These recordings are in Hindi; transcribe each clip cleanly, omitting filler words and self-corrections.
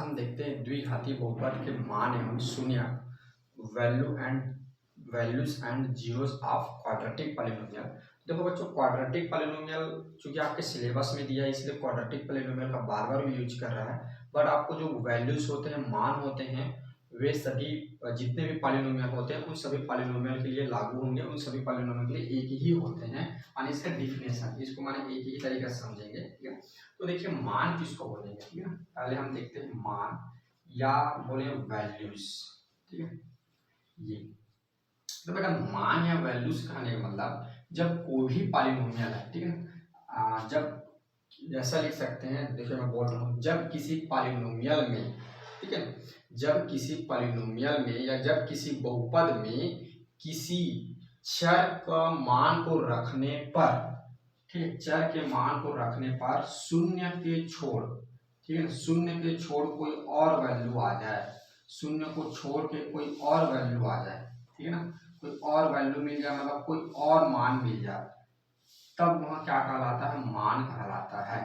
हम देखते हैं द्विघाती बहुपद के मान एवं शून्य values and zeros of quadratic polynomial. देखो बच्चों, क्वाड्रेटिक पॉलिनोमियल चूंकि आपके सिलेबस में दिया है इसलिए क्वाड्रेटिक पॉलिनोमियल का बार बार यूज कर रहा है, बट आपको जो वैल्यूज होते हैं, मान होते हैं, वे सभी जितने भी पॉलिनोमियल होते हैं उन सभी पॉलिनोमियल के लिए लागू होंगे, उन सभी पॉलिनोमियल के लिए एक ही होते हैं। और इसका डिफिनेशन इसको माने एक ही तरीके से समझेंगे, ठीक है। तो देखिए मान किसको बोलेंगे, ठीक है। पहले हम देखते हैं मान या बोले वैल्यूज, ठीक है। ये तो बेटा मान या वैल्यूज कहने का मतलब जब कोई भी पॉलिनोमियल है, ठीक है, जब जैसा लिख सकते हैं, देखिए मैं बोल रहा हूँ, जब किसी पॉलिनोमियल में, ठीक है, जब किसी पॉलिनोमियल में या जब किसी बहुपद में किसी चर का मान को रखने पर, ठीक है, चर के मान को रखने पर शून्य के छोड़, ठीक है, शून्य के छोड़ कोई और वैल्यू आ जाए, शून्य को छोड़ के कोई और वैल्यू आ जाए, ठीक है ना, कोई और वैल्यू मिल जाए, मतलब कोई और मान मिल जाए, तब वह क्या कहलाता है, मान कहलाता है।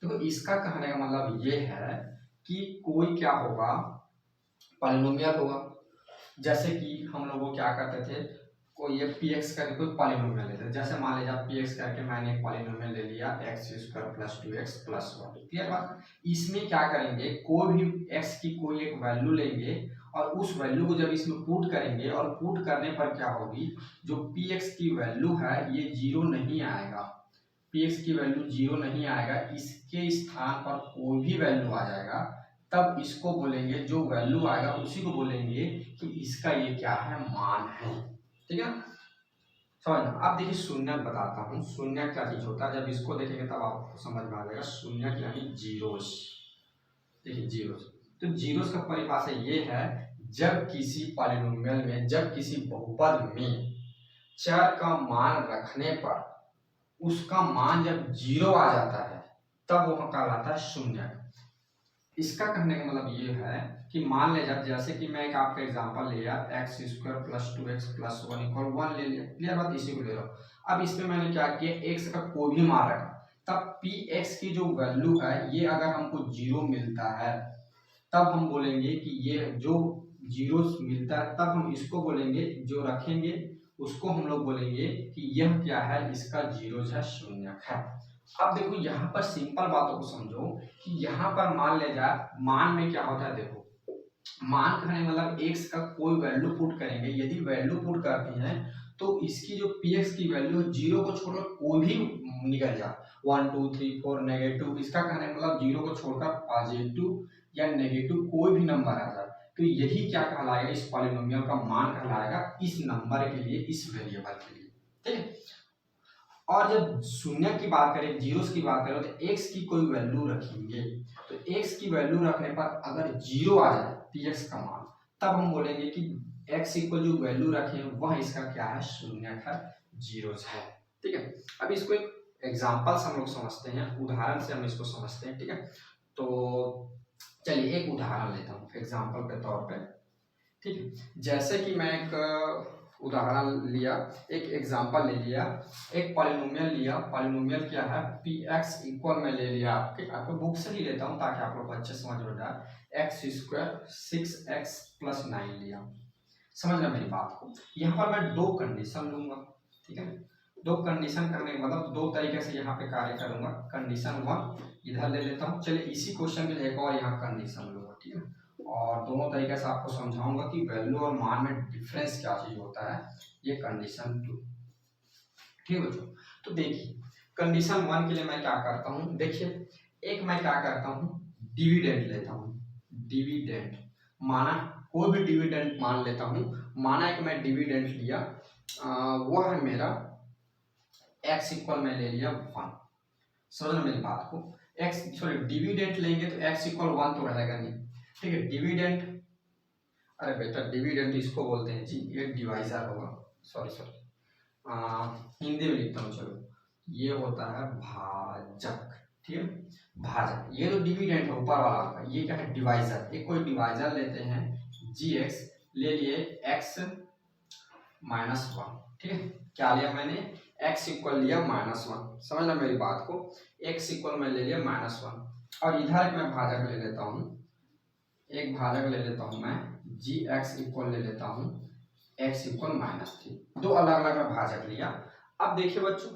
तो इसका कहने का मतलब ये है कि कोई क्या होगा, पॉलिनोमियल होगा। जैसे कि हम लोग क्या करते थे, कोई ये पी एक्स करके कोई पॉलिनोमियल लेते थे, जैसे मान लीजिए पी एक्स करके मैंने एक पॉलिनोमियल ले लिया x square plus 2x plus 1, clear बात। इसमें क्या करेंगे, कोई भी एक्स की कोई एक वैल्यू लेंगे और उस वैल्यू को जब इसमें पुट करेंगे और पुट करने पर क्या होगी, जो पी एक्स की वैल्यू है ये जीरो नहीं आएगा, पी एक्स की वैल्यू जीरो नहीं आएगा, इसके स्थान पर कोई भी वैल्यू आ जाएगा, तब इसको बोलेंगे, जो वैल्यू आएगा उसी को बोलेंगे कि इसका ये क्या है, मान है, ठीक है। समझना। अब देखिए शून्य बताता हूँ, शून्य क्या चीज होता है, जब इसको देखेंगे तब आपको समझ में आ जाएगा। शून्य यानी जीरोस, देखिए जीरोस, तो जीरोस का परिभाषा ये है, जब किसी पॉलिनोमियल में, जब किसी बहुपद में चर का मान रखने पर उसका मान जब जीरो आ जाता है तब वह कहलाता है शून्य। इसका कहने का मतलब ये है कि मान ले जब, जैसे कि मैं एक आपका एग्जांपल लिया x square plus 2x plus 1 equal 1 ले लिया, क्लियर बात, इसी को ले रहा हूँ। अब इसमें मैंने क्या किया, एक्स का कोई भी मान रखा, तब पी एक्स की जो वैल्यू है ये अगर हमको जीरो मिलता है तब हम बोलेंगे कि ये जो जीरो मिलता है, तब हम इसको बोलेंगे, जो रखेंगे उसको हम लोग बोलेंगे कि यह क्या है, इसका जीरो है, शून्य है। अब देखो यहाँ पर सिंपल बातों को समझो कि यहाँ पर मान ले जाए, मान में क्या होता है, देखो मान कहने मतलब एक्स का कोई वैल्यू पुट करेंगे, यदि वैल्यू पुट करते हैं तो इसकी जो पी एक्स की वैल्यू जीरो को छोड़कर कोई भी निकल जाए, 1 2 3 4 नेगेटिव, इसका कहने मतलब जीरो को छोड़कर पॉजिटिव या नेगेटिव कोई भी नंबर आ जाए तो यही क्या कहलाएगा, इस पॉलिनोमियल का मान कहलाएगा, इस नंबर के लिए, इस वेरिएबल के लिए, ठीक है। और जब शून्य की बात करें, जीरोस की बात करें, तो एक्स की कोई वैल्यू रखेंगे, तो एक्स की वैल्यू रखने पर अगर जीरो आ जाए पी एक्स का मान, तब हम बोलेंगे कि एक्स इक्वल जो वैल्यू रखे वह इसका क्या है, शून्य है, जीरो है, ठीक है। अब इसको एक एग्जाम्पल से हम लोग समझते हैं, उदाहरण से हम इसको समझते हैं, ठीक है। तो चलिए एक उदाहरण लेता हूँ एग्जाम्पल के तौर पे, ठीक है। जैसे कि मैं एक उदाहरण लिया, एक एग्जांपल ले लिया, एक पॉलिनोमियल लिया, पॉलिनोमियल क्या है, पी एक्स इक्वल में ले लिया, आपको बुक से ही लेता हूं ताकि आप लोग अच्छे समझ में जाए, एक्स स्क्वायर 6x प्लस 9 लिया, समझना मेरी बात को। यहाँ पर मैं दो कंडीशन लूंगा, ठीक है, दो कंडीशन करने का मतलब दो तरीके से यहाँ पे कार्य करूंगा। कंडीशन 1 इधर ले लेता हूँ, चलिए इसी क्वेश्चन के लिए एक और यहाँ कंडीशन लूंगा, ठीक है, और दोनों तरीके से आपको समझाऊंगा कि वैल्यू और मान में डिफरेंस क्या चीज होता है, ये कंडीशन 2, ठीक है बच्चों। तो देखिए कंडीशन 1 के लिए मैं क्या करता हूँ, देखिए एक मैं क्या करता हूँ, डिविडेंड लेता हूँ, डिविडेंड माना कोई भी डिविडेंड मान लेता हूँ, माना एक मैं डिविडेंड लिया, वह है मेरा x इक्वल में ले लिया 1, समझना मेरी बात को, x सॉरी डिविडेंड लेंगे तो x इक्वल 1 तो रहेगा नहीं, ठीक है, डिविडेंड, अरे बेटा डिविडेंड इसको बोलते हैं जी, ये डिवाइजर होगा, सॉरी हिंदी में लिखता हूँ, चलो ये होता है भाजक, ठीक है, भाजक, ये तो डिविडेंड है ऊपर वाला का, ये क्या है, डिवाइजर, एक कोई डिवाइजर लेते हैं, gx ले लिए x माइनस 1, ठीक है, क्या लिया मैंने, x इक्वल लिया -1, समझना मेरी बात को, x इक्वल में ले लिया -1, और इधर मैं भाजक ले लेता हूँ एक भाजक ले लेता हूँ मैं, जी एक्स इक्वल ले लेता हूँ एक्स इक्वल -3। दो अलग अलग भाजक लिया। अब देखिए बच्चों,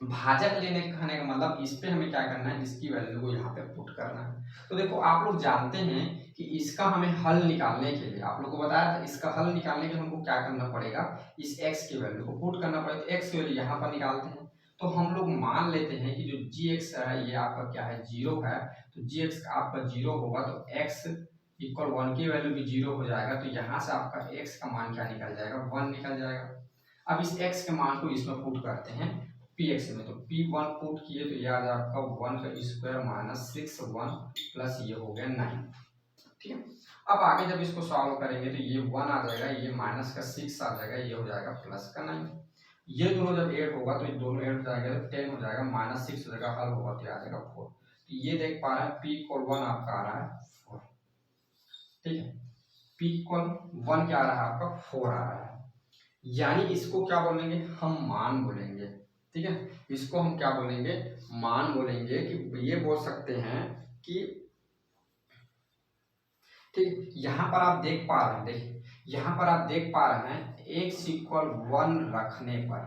भाजक लेने कहने का मतलब इस पे हमें क्या करना है, इसकी वैल्यू को यहाँ पे पुट करना है। तो देखो आप लोग जानते हैं कि इसका हमें हल निकालने के लिए, आप लोग को बताया था, इसका हल निकालने के लिए हमको क्या करना पड़ेगा, इस x की वैल्यू को पुट करना पड़ेगा। तो x की वैल्यू यहाँ पर निकालते हैं। तो हम लोग मान लेते हैं कि जो gx है ये आपका क्या है, 0 है। तो gx आपका 0 होगा तो x इक्वल 1 की वैल्यू भी 0 हो जाएगा। तो यहाँ से आपका x का मान क्या निकल जाएगा, 1 निकल जाएगा। अब इस x के मान को इसमें पुट करते हैं px में। तो p1 पुट किए तो ये आ जाएगा आपका 1 का स्क्वायर माइनस 6 1 प्लस ये हो गया 9। ठीक है, अब आगे जब इसको सॉल्व करेंगे तो ये 1 आ जाएगा, ये माइनस का 6 आ जाएगा, ये हो जाएगा प्लस का 9। ये दोनों जब ऐड होगा तो ये दोनों ऐड हो जाएगा तो 10 हो जाएगा, -6 हो जाएगा, हल होगा तो आ जाएगा 4। तो ये देख पा रहे हैं p इक्वल 1 आपका आ रहा है 4। ठीक है, p इक्वल 1 क्या आ रहा है आपका, 4 आ रहा है। यानी इसको क्या बोलेंगे, हम मान बोलेंगे। ठीक है, इसको हम क्या बोलेंगे, मान बोलेंगे। कि ये बोल सकते हैं कि, ठीक, यहाँ पर आप देख पा रहे हैं, देखिए यहाँ पर आप देख पा रहे हैं x इक्वल 1 रखने पर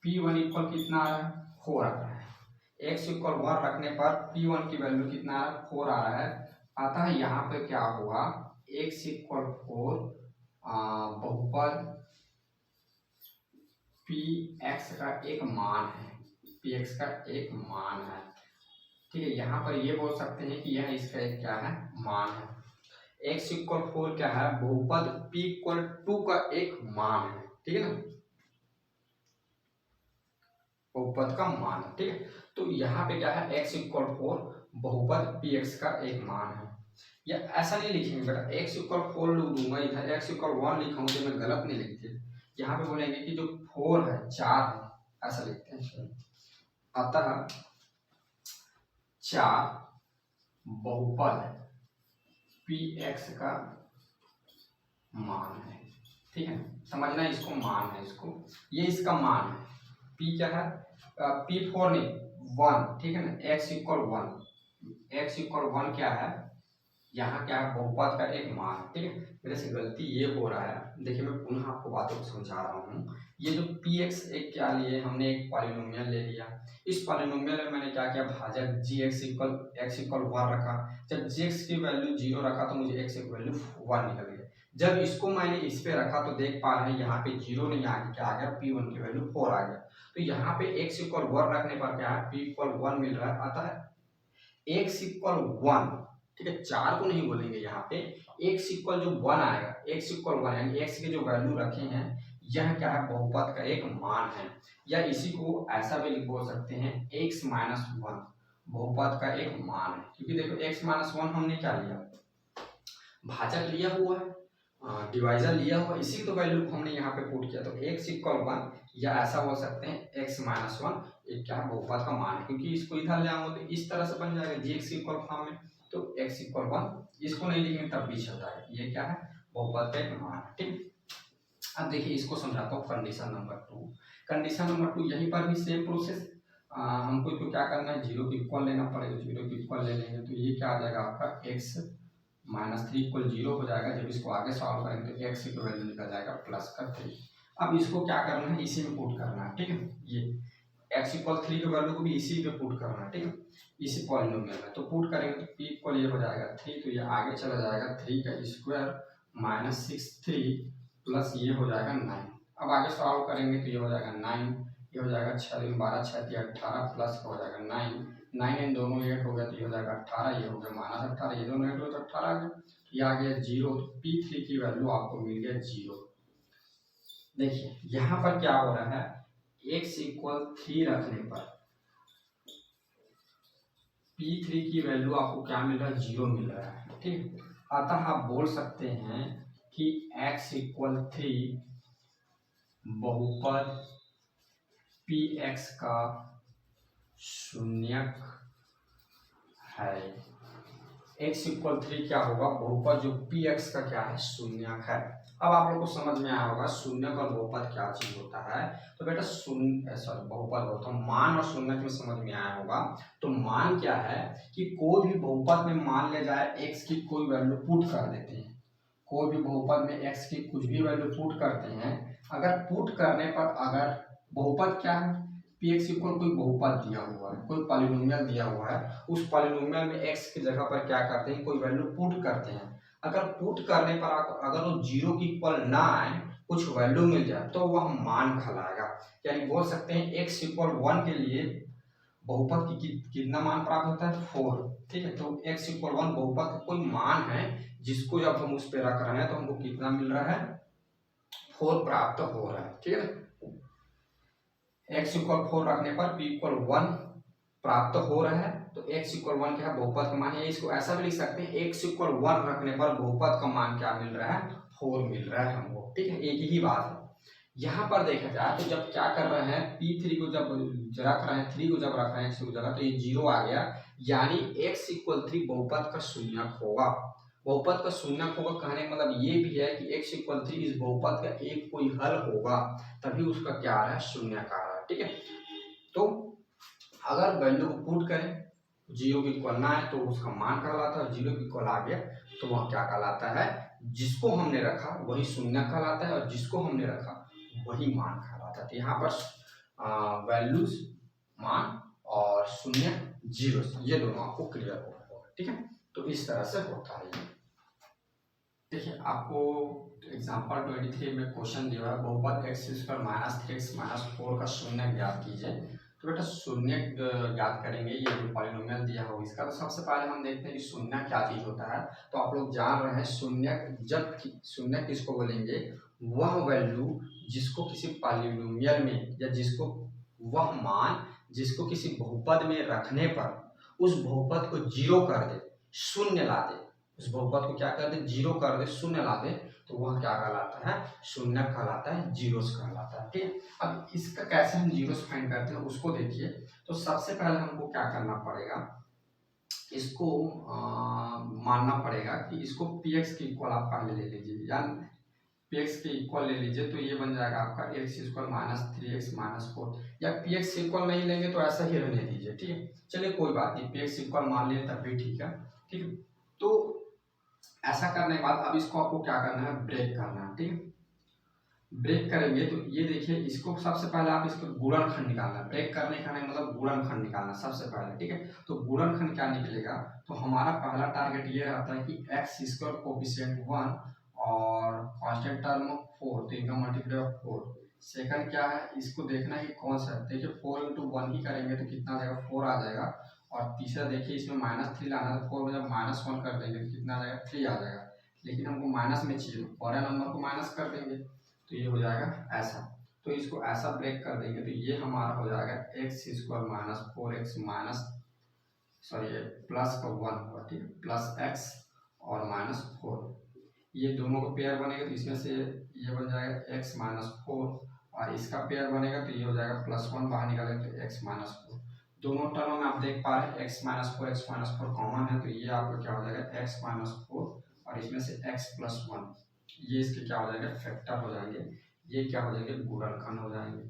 p1 इक्वल कितना आ रहा है, 4 आ रहा है। x इक्वल 1 रखने पर p1 की वैल्यू कितना आ रहा है, 4 आ रहा है। अतः यहाँ पे क्या होगा, x इक्वल 4 बहुपद px का एक मान है, px का एक मान है। ठीक है, यहाँ पर ये बोल सकते हैं कि यह इसका एक क्या है, मान है। x इक्वल 4 क्या है, बहुपद p इक्वल 2 का एक मान है। ठीक है ना, बहुपद का मान है। ठीक है, तो यहाँ पे क्या है, x इक्वल 4 बहुपद px का एक मान है। या ऐसा नहीं लिखेंगे बेटा, x इक्वल 4 लिख दूंगा, इधर x इक्वल 1 लिखा हूँ तो मैं गलत नहीं लिखते। यहाँ पे बोलेंगे कि जो 4 है 4 है, ऐसा लिखते हैं। अतः 4 बहुपद px का मान है। ठीक है, समझना, इसको मान है, इसको ये इसका मान है। p क्या है, p4 नहीं 1। ठीक है ना, x इक्वल 1 क्या है, यहाँ क्या है, बहुपद का एक मान। ठीक है, मेरे से गलती ये हो रहा है, देखिए मैं पुनः आपको बातों को समझा रहा हूँ। ये जो px एक क्या लिए, हमने एक पॉलिनोमियल ले लिया। इस पॉलिनोमियल में मैंने क्या किया, भाजक gx इक्वल x इक्वल 1 रखा। जब gx की वैल्यू 0 रखा तो मुझे x की वैल्यू 1 निकल गया। जब इसको मैंने इस पे रखा तो देख पा रहे हैं यहाँ पे 0 नहीं, आगे क्या आ गया, p1 की वैल्यू 4 आ गया। तो यहाँ पे x इक्वल 1 रखने पर क्या है, p इक्वल 1 मिल रहा है। अतः x इक्वल 1, ठीक है, 4 को नहीं बोलेंगे यहाँ पे, x इक्वल जो 1 आएगा, x इक्वल 1 यानी x के जो वैल्यू रखे हैं यह क्या है, बहुपद का एक मान है। या इसी को ऐसा भी बोल सकते हैं, x माइनस 1 बहुपद का एक मान है। क्योंकि देखो x माइनस 1 हमने क्या लिया, भाजक लिया हुआ है, डिवाइजर लिया हुआ, इसी तो वैल्यू हमने यहाँ पे पुट किया। तो x इक्वल 1, या ऐसा बोल सकते हैं x माइनस 1 एक क्या है, बहुपद का मान है। क्योंकि इसको इधर ले आऊंगा तो इस तरह से बन जाएगा gx इक्वल फॉर्म में, तो x इक्वल 1 इसको नहीं लिखेंगे तब भी चलता है। ये क्या है, बहुपद का एक मान है। ठीक, अब देखिए इसको समझाता हूँ कंडीशन नंबर 2। कंडीशन नंबर 2, यहीं पर भी सेम प्रोसेस, हमको तो क्या करना है, 0 की इक्वल लेना पड़ेगा। 0 की इक्वल ले लेंगे तो ये क्या आ जाएगा आपका, x -3 इक्वल 0 हो जाएगा। जब इसको आगे सॉल्व करेंगे तो x की वैल्यू निकल जाएगा प्लस का 3। अब इसको क्या करना है, इसी में पुट करना है। ठीक है, ये x इक्वल 3 की वैल्यू को भी इसी पे पुट करना है। ठीक है, इसी पॉलिनोमियल में तो पुट करेंगे तो p इक्वल ये हो जाएगा 3, तो ये आगे चला जाएगा 3 का स्क्वायर -6 3 प्लस ये हो जाएगा 9। अब आगे सॉल्व करेंगे तो ये हो जाएगा 9, ये हो जाएगा 6 दूनी 12 6 3 18 प्लस हो जाएगा 9 9 इन दोनों ऐड हो गया तो ये हो जाएगा 18, ये हो गया -18, ये दोनों ऐड हो तो 18 आ गया। ये आ गया 0, तो p3 की वैल्यू आपको मिल गया 0। देखिए यहाँ पर क्या हो रहा है, x इक्वल 3 रखने पर p3 की वैल्यू आपको क्या मिल रहा है, 0 मिल रहा है। ठीक, अतः आप बोल सकते हैं कि x इक्वल 3 बहुपद px का शून्यक है। x इक्वल 3 क्या होगा, बहुपद जो px का क्या है, शून्यक है। अब आप लोग को समझ में आया होगा शून्यक और बहुपद क्या चीज होता है। तो बेटा शून्य सॉरी बहुपद होता है, मान और शून्यक में समझ में आया होगा। तो मान क्या है कि कोई भी बहुपद में मान ले जाए एक्स की कोई वैल्यू पुट कर देते हैं, कोई भी बहुपद में एक्स की कुछ भी वैल्यू पुट करते हैं, अगर पुट करने पर अगर बहुपद क्या है पी एक्स इक्वल कोई बहुपद दिया हुआ है, कोई पॉलिनोमियल दिया हुआ है, उस पॉलिनोमियल में एक्स की जगह पर क्या करते हैं कोई वैल्यू पुट करते हैं। अगर पुट करने पर अगर वो जीरो की इक्वल ना आए, कुछ वैल्यू मिल जाए तो वह मान कहलाएगा। यानी बोल सकते हैं एक्स इक्वल 1 के लिए बहुपद की कितना मान प्राप्त होता है 4। ठीक है, तो एक्स इक्वल 1 बहुपद का कोई मान है जिसको जब हम उस पे रख रहे हैं तो हमको कितना मिल रहा है 4 प्राप्त हो रहा है। ठीक है, एक्स इक्वल 4 रखने पर पी इक्वल 1 प्राप्त हो रहा है। तो x इक्वल 1 क्या है बहुपद का मान है, इसको ऐसा भी लिख सकते हैं x इक्वल 1 रखने पर बहुपद का मान क्या मिल रहा है 4 मिल रहा है हमको। ठीक है, एक ही बात है। यहाँ पर देखा जाए तो जब क्या कर रहे हैं P3 को जब रख रहे हैं 3 को जब रख रहे हैं x की जगह तो ये 0 आ गया, यानी x इक्वल 3 बहुपद का शून्यक होगा। बहुपद का शून्यक होगा कहने का मतलब ये भी है कि x इक्वल 3 इस बहुपद का एक कोई हल होगा, तभी उसका क्या आ रहा है शून्यक आ रहा है। ठीक है, तो अगर वैल्यू को पुट करें जीरो की इक्वल ना है तो उसका मान कहलाता है, जीरो की इक्वल आ गया तो वह क्या कहलाता है, जिसको हमने रखा वही शून्य कहलाता है और जिसको हमने रखा वही मान कहलाता है। तो यहाँ पर वैल्यूज मान और शून्य जीरो ये दोनों आपको क्लियर होगा। ठीक है, तो इस तरह से होता है। देखिए आपको एग्जाम्पल 23 में क्वेश्चन दिया है बहुपद x square minus 3x minus 4 का शून्य ज्ञात कीजिए। तो बेटा शून्य ज्ञात करेंगे, ये जो पॉलिनोमियल दिया हो इसका, तो सबसे पहले हम देखते हैं कि शून्य क्या चीज होता है। तो आप लोग जान रहे हैं शून्य जब शून्य किसको बोलेंगे, वह वैल्यू जिसको किसी पॉलिनोमियल में या जिसको वह मान जिसको किसी बहुपद में रखने पर उस बहुपद को जीरो कर दे, शून्य ला दे, उस बहुपद को क्या कर दे जीरो कर दे, शून्य ला दे, तो वह क्या कहलाता है शून्य कहलाता है, जीरोस कहलाता है। ठीक है, अब इसका कैसे हम जीरोस फाइंड करते हैं उसको देखिए। तो सबसे पहले हमको क्या करना पड़ेगा, इसको मानना पड़ेगा कि इसको px के इक्वल आप पहले ले लीजिए, या px के इक्वल ले लीजिए, तो ये बन जाएगा आपका x equal minus 3x minus 4, या px इक्वल नहीं लेंगे तो ऐसा ही रहने दीजिए। ठीक है, चलिए कोई बात नहीं, px इक्वल मान लिए तब भी ठीक है। ठीक है, तो ऐसा करने के बाद अब इसको आपको क्या करना है ब्रेक करना है। ठीक है, ब्रेक करेंगे तो ये देखिए इसको सबसे पहले आप इसको गुणनखंड निकालना है। ब्रेक करने का मतलब गुणनखंड निकालना सबसे पहले। ठीक है, तो गुणनखंड क्या निकलेगा, तो हमारा पहला टारगेट ये रहता है कि एक्स स्क्वायर कोफिशिएंट 1 और कांस्टेंट टर्म 4, तो इनका मल्टीप्लाई ऑफ 4। सेकंड क्या है, इसको देखना है कि कौन सा, देखिए 4 × 1 ही करेंगे तो कितना आ जाएगा 4 आ जाएगा। और तीसरा देखिए इसमें -3 लाना है, तो 4 में जब -1 कर देंगे तो कितना आ जाएगा 3 आ जाएगा, लेकिन हमको माइनस में चाहिए तो फॉरन नंबर को माइनस कर देंगे तो ये हो जाएगा ऐसा। तो इसको ऐसा ब्रेक कर देंगे तो ये हमारा हो जाएगा x square minus 4x minus sorry plus का 1 होगा। ठीक है, प्लस एक्स और माइनस 4, ये दोनों का पेयर बनेगा तो इसमें से ये बन जाएगा x माइनस 4 और इसका पेयर बनेगा तो ये हो जाएगा +1, बाहर निकालेंगे तो x माइनस 4। दोनों टर्म में आप देख पा रहे हैं x माइनस 4 कॉमन है, तो ये आपका क्या हो जाएगा x माइनस 4 और इसमें से x प्लस 1, ये इसके क्या हो जाएगा फैक्टर हो जाएंगे, ये क्या हो जाएंगे गुणनखंड हो जाएंगे।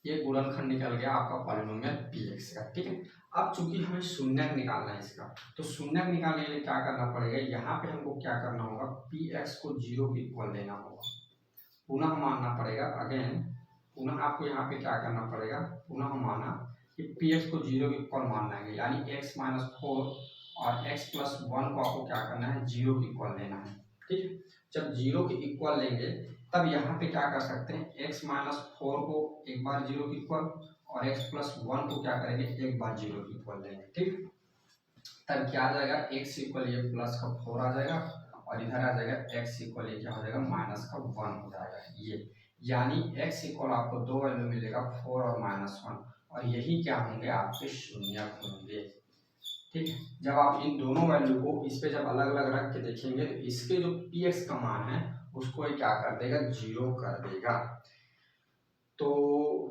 ये गुणनखंड निकल गया आपका पॉलिनोमियल px का। ठीक है, अब चूंकि हमें शून्यक निकालना है इसका, तो शून्यक निकालने के लिए क्या करना पड़ेगा, यहाँ पे हमको क्या करना होगा px को 0 के इक्वल लेना होगा, पुनः मानना पड़ेगा। अगेन पुनः आपको यहाँ पे क्या करना पड़ेगा, पुनः माना कि px को 0 के इक्वल मानना है, यानी x माइनस 4 और x प्लस 1 को आपको क्या करना है 0 के इक्वल लेना है। ठीक है, जब 0 के इक्वल लेंगे तब यहाँ पे क्या कर सकते हैं x माइनस 4 को एक बार 0 के इक्वल और x प्लस 1 को क्या करेंगे एक बार 0 के इक्वल लेंगे। ठीक, तब क्या आ जाएगा x इक्वल ये प्लस का 4 आ जाएगा और इधर आ जाएगा x इक्वल ये क्या हो जाएगा माइनस का 1 हो जाएगा। ये यानी x इक्वल आपको दो वैल्यू मिलेगा 4 और -1, और यही क्या होंगे आपके शून्यक होंगे। ठीक है, जब आप इन दोनों वैल्यू को इस पे जब अलग अलग रख के देखेंगे तो इसके जो px का मान है उसको ये क्या कर देगा 0 कर देगा। तो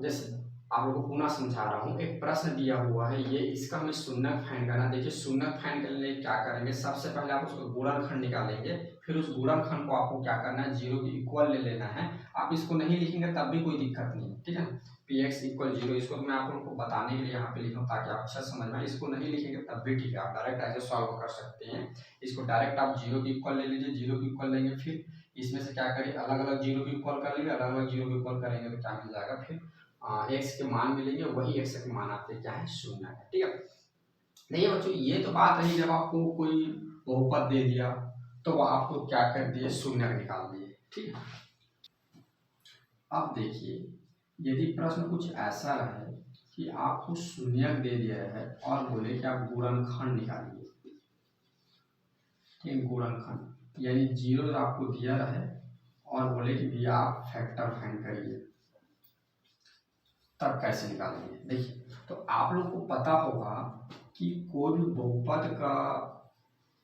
जैसे आप लोगों को पुनः समझा रहा हूँ। एक प्रश्न दिया हुआ है, ये इसका हमें शून्यक फाइंड करना। देखिए शून्यक फाइंड करने के लिए क्या करेंगे, सबसे पहले आप उसको गुणनखंड निकालेंगे, फिर उस गुणनखंड को आपको क्या करना है, जीरो के इक्वल ले लेना है। आप इसको नहीं लिखेंगे तब भी कोई दिक्कत नहीं है, ठीक है। पी एक्स इक्वल जीरो, इसको मैं आप लोगों को बताने के लिए यहाँ पे लिखा हूँ ताकि आप अच्छा समझ में। इसको नहीं लिखेंगे तब भी ठीक है, आप डायरेक्ट ऐसे सॉल्व कर सकते हैं। इसको डायरेक्ट आप जीरो के इक्वल ले लीजिए, जीरो के इक्वल लेंगे, फिर इसमें से क्या करिए, अलग अलग जीरो के इक्वल कर लेंगे, अलग अलग जीरो के इक्वल करेंगे तो क्या मिल जाएगा, फिर एक्स के मान मिलेंगे, वही एक्स के मान आपके क्या है, शून्य है, ठीक है। देखिए बच्चों, ये तो बात रही जब आपको कोई बहुपद दे दिया तो वो आपको क्या कर दिए, शून्य निकाल दिए, ठीक है। अब देखिए यदि प्रश्न कुछ ऐसा रहे कि आपको शून्य दे दिया है और बोले कि आप गुणनखंड निकालिए, ठीक, गुणनखंड यानी जीरो आपको दिया रहे और बोले कि भैया आप फैक्टर फाइंड करिए, तब कैसे निकालेंगे। देखिए तो आप लोग को पता होगा कि कोई भी बहुपद का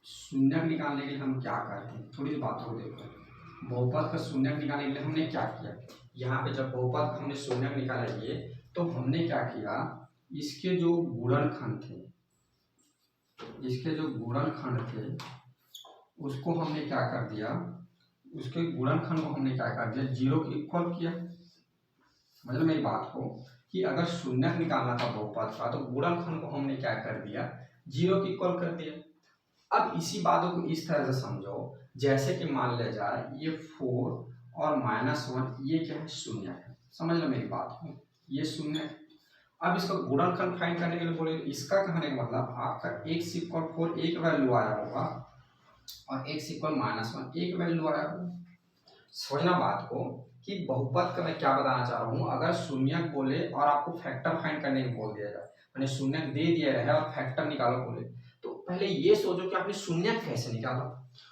शून्य निकालने के लिए हम क्या करते हैं, थोड़ी सी बातों को देखते हैं। बहुपद का शून्य निकालने के लिए हमने क्या किया, यहाँ पे जब बहुपद का हमने शून्य निकाला ये, तो हमने क्या किया, इसके जो गुणनखंड थे, इसके जो गुणनखंड थे उसको हमने क्या कर दिया, उसके गुणनखंड को हमने क्या कर दिया, जीरो के इक्वल किया। मतलब मेरी बात को कि अगर शून्य निकालना था बहुपद का तो गुणनखंड को हमने क्या कर दिया, जीरो के इक्वल कर दिया। अब इसी बातों को इस तरह से समझो जैसे कि मान लिया जाए ये 4 और -1 ये क्या है, शून्य है। समझ लो मेरी बात को, ये शून्य है। अब इसका गुणनखंड फाइंड करने के लिए बोले, इसका कहने का मतलब आपका x इक्वल 4 एक वैल्यू आया होगा और x इक्वल -1 एक वैल्यू आया होगा। समझना बात को कि बहुपद का मैं क्या बताना चाह रहा हूँ, अगर शून्य बोले और आपको फैक्टर फाइंड करने को बोल दिया जाए, मैंने शून्य दे दिया रहे और फैक्टर निकालो बोले, तो पहले ये सोचो कि आपने शून्य कैसे निकाला।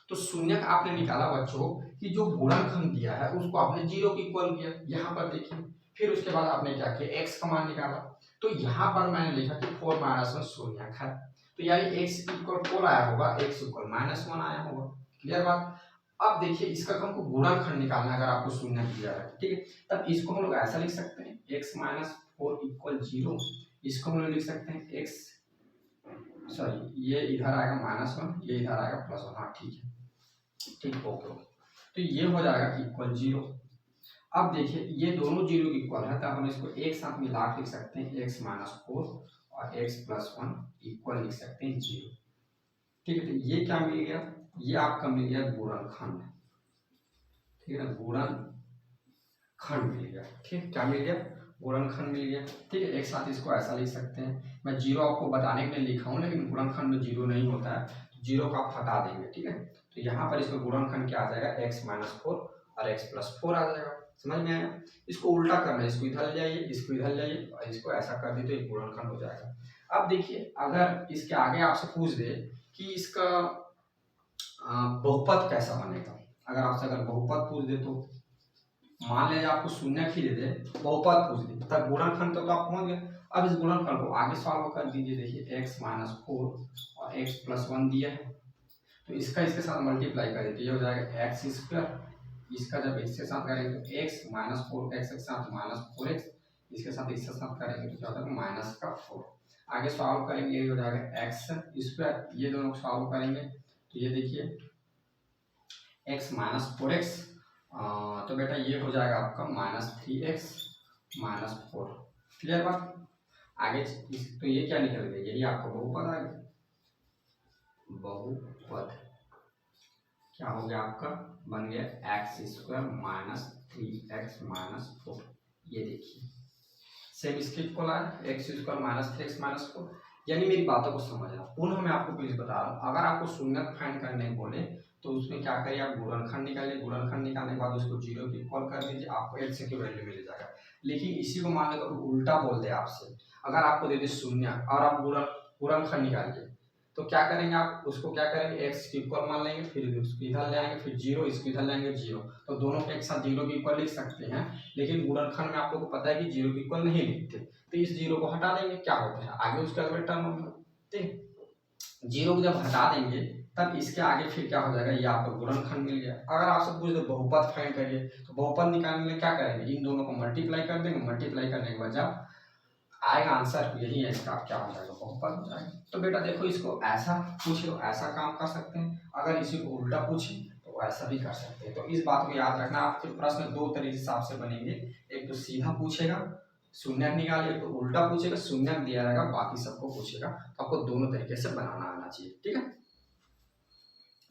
तो शून्य आपने निकाला बच्चों कि जो गुणनखंड दिया है उसको आपने जीरो के इक्वल किया, यहाँ पर देखिए। फिर उसके बाद आपने क्या किया, एक्स का मान निकाला। तो यहाँ पर मैंने लिखा कि 4 -1 शून्य है, तो यानी एक्स इक्वल 4 आया होगा, एक्स इक्वल -1 आया होगा। क्लियर बात। अब देखिए इसका हमको गुणनखंड निकालना है, अगर आपको शून्य दिया है, ठीक है, तब इसको हम लोग ऐसा लिख सकते हैं, x - 4 इक्वल 0। इसको हम लोग लिख सकते हैं x, सॉरी ये इधर आएगा -1, ये इधर आएगा +1, हाँ ठीक है, ठीक, ओके। तो ये हो जाएगा इक्वल 0। अब देखिए ये दोनों जीरो के इक्वल है, तब हम इसको एक साथ मिला लिख सकते हैं, x - 4 और x + 1 इक्वल लिख सकते हैं 0, ठीक है। तो ये क्या मिल गया, ये आपका मिल गया गुणनखंड, ठीक है ना, गुणनखंड मिल गया, ठीक, क्या मिल गया, गुणनखंड मिल गया, ठीक है। एक साथ इसको ऐसा लिख सकते हैं, मैं जीरो आपको बताने के लिए लिखा हूँ, लेकिन गुणनखंड में जीरो नहीं होता है, जीरो को आप हटा देंगे, ठीक है। तो यहाँ पर इसका गुणनखंड क्या आ जाएगा, x - 4 और x + 4 आ जाएगा। समझ में आया। इसको उल्टा करना है, इसको इधर ले जाइए, इसको इधर ले जाइए और इसको ऐसा कर दी तो एक गुणनखंड हो जाएगा। अब देखिए अगर इसके आगे आपसे पूछ दे कि इसका बहुपद कैसा बनेगा, अगर आपसे अगर बहुपद पूछ दे, तो मान लीजिए आपको शून्य ही दे दे, बहुपद पूछ दे, तब गुणनखंड तो आप पहुंच गए। अब इस गुणनखंड को आगे सॉल्व कर दीजिए। देखिए x - 4 और x + 1 दिया है, तो इसका इसके साथ मल्टीप्लाई कर देते, ये हो जाएगा x²। इसका जब इसके साथ करेंगे तो x - 4 x के साथ -4x, इसके साथ इसके साथ करेंगे तो क्या होता है -4। आगे सॉल्व करेंगे, ये हो जाएगा x², ये दोनों सॉल्व करेंगे तो ये देखिए x - 4x, तो बेटा ये हो जाएगा आपका -3x - 4। क्लियर बात। आगे तो ये क्या निकल गया, यही आपका बहुपद आ गया। बहुपद क्या हो गया आपका, बन गया x² - 3x - 4। ये देखिए सेम इसके इक्वल आया, x² - 3x - 4। यानी मेरी बातों को समझना। पुनः मैं आपको प्लीज बता रहा हूँ, अगर आपको शून्य फाइंड करने बोले तो उसमें क्या करिए, आप गुणनखंड निकालिए, गुणनखंड निकालने के बाद उसको जीरो की इक्वल कर दीजिए, आपको x की वैल्यू मिल जाएगा। लेकिन इसी को मान लो उल्टा बोल दे आपसे, अगर आपको दे दे शून्य और आप गुणनखंड निकालिए, तो क्या करेंगे आप, उसको क्या करेंगे, x की इक्वल मान लेंगे, फिर उसको इधर ले आएंगे, फिर जीरो, इसको इधर लाएंगे जीरो, तो दोनों के एक साथ जीरो की इक्वल लिख सकते हैं। लेकिन गुणनखंड में आप लोग को पता है कि जीरो की इक्वल नहीं लिखते, तो इस जीरो को हटा देंगे, क्या होता है आगे उसका अगले टर्म होगा, ठीक। जीरो को जब हटा देंगे तब इसके आगे फिर क्या हो जाएगा, ये आपको गुणनखंड मिल गया। अगर आपसे पूछ दो बहुपद फाइंड करिए, तो बहुपद निकालने में क्या करेंगे, इन दोनों को मल्टीप्लाई कर देंगे, मल्टीप्लाई करने के बाद जब आएगा आंसर यही है इसका, क्या हो जाएगा, बहुपद हो जाएगा। तो बेटा देखो इसको ऐसा पूछे तो ऐसा काम कर सकते हैं, अगर इसी को उल्टा पूछे तो ऐसा भी कर सकते हैं। तो इस बात को याद रखना, आपके प्रश्न दो तरीके हिसाब से बनेंगे, एक तो सीधा पूछेगा शून्य निकाल, एक तो उल्टा पूछेगा शून्य दिया रहेगा बाकी सबको पूछेगा। तो आपको दोनों तरीके से बनाना आना चाहिए, ठीक है।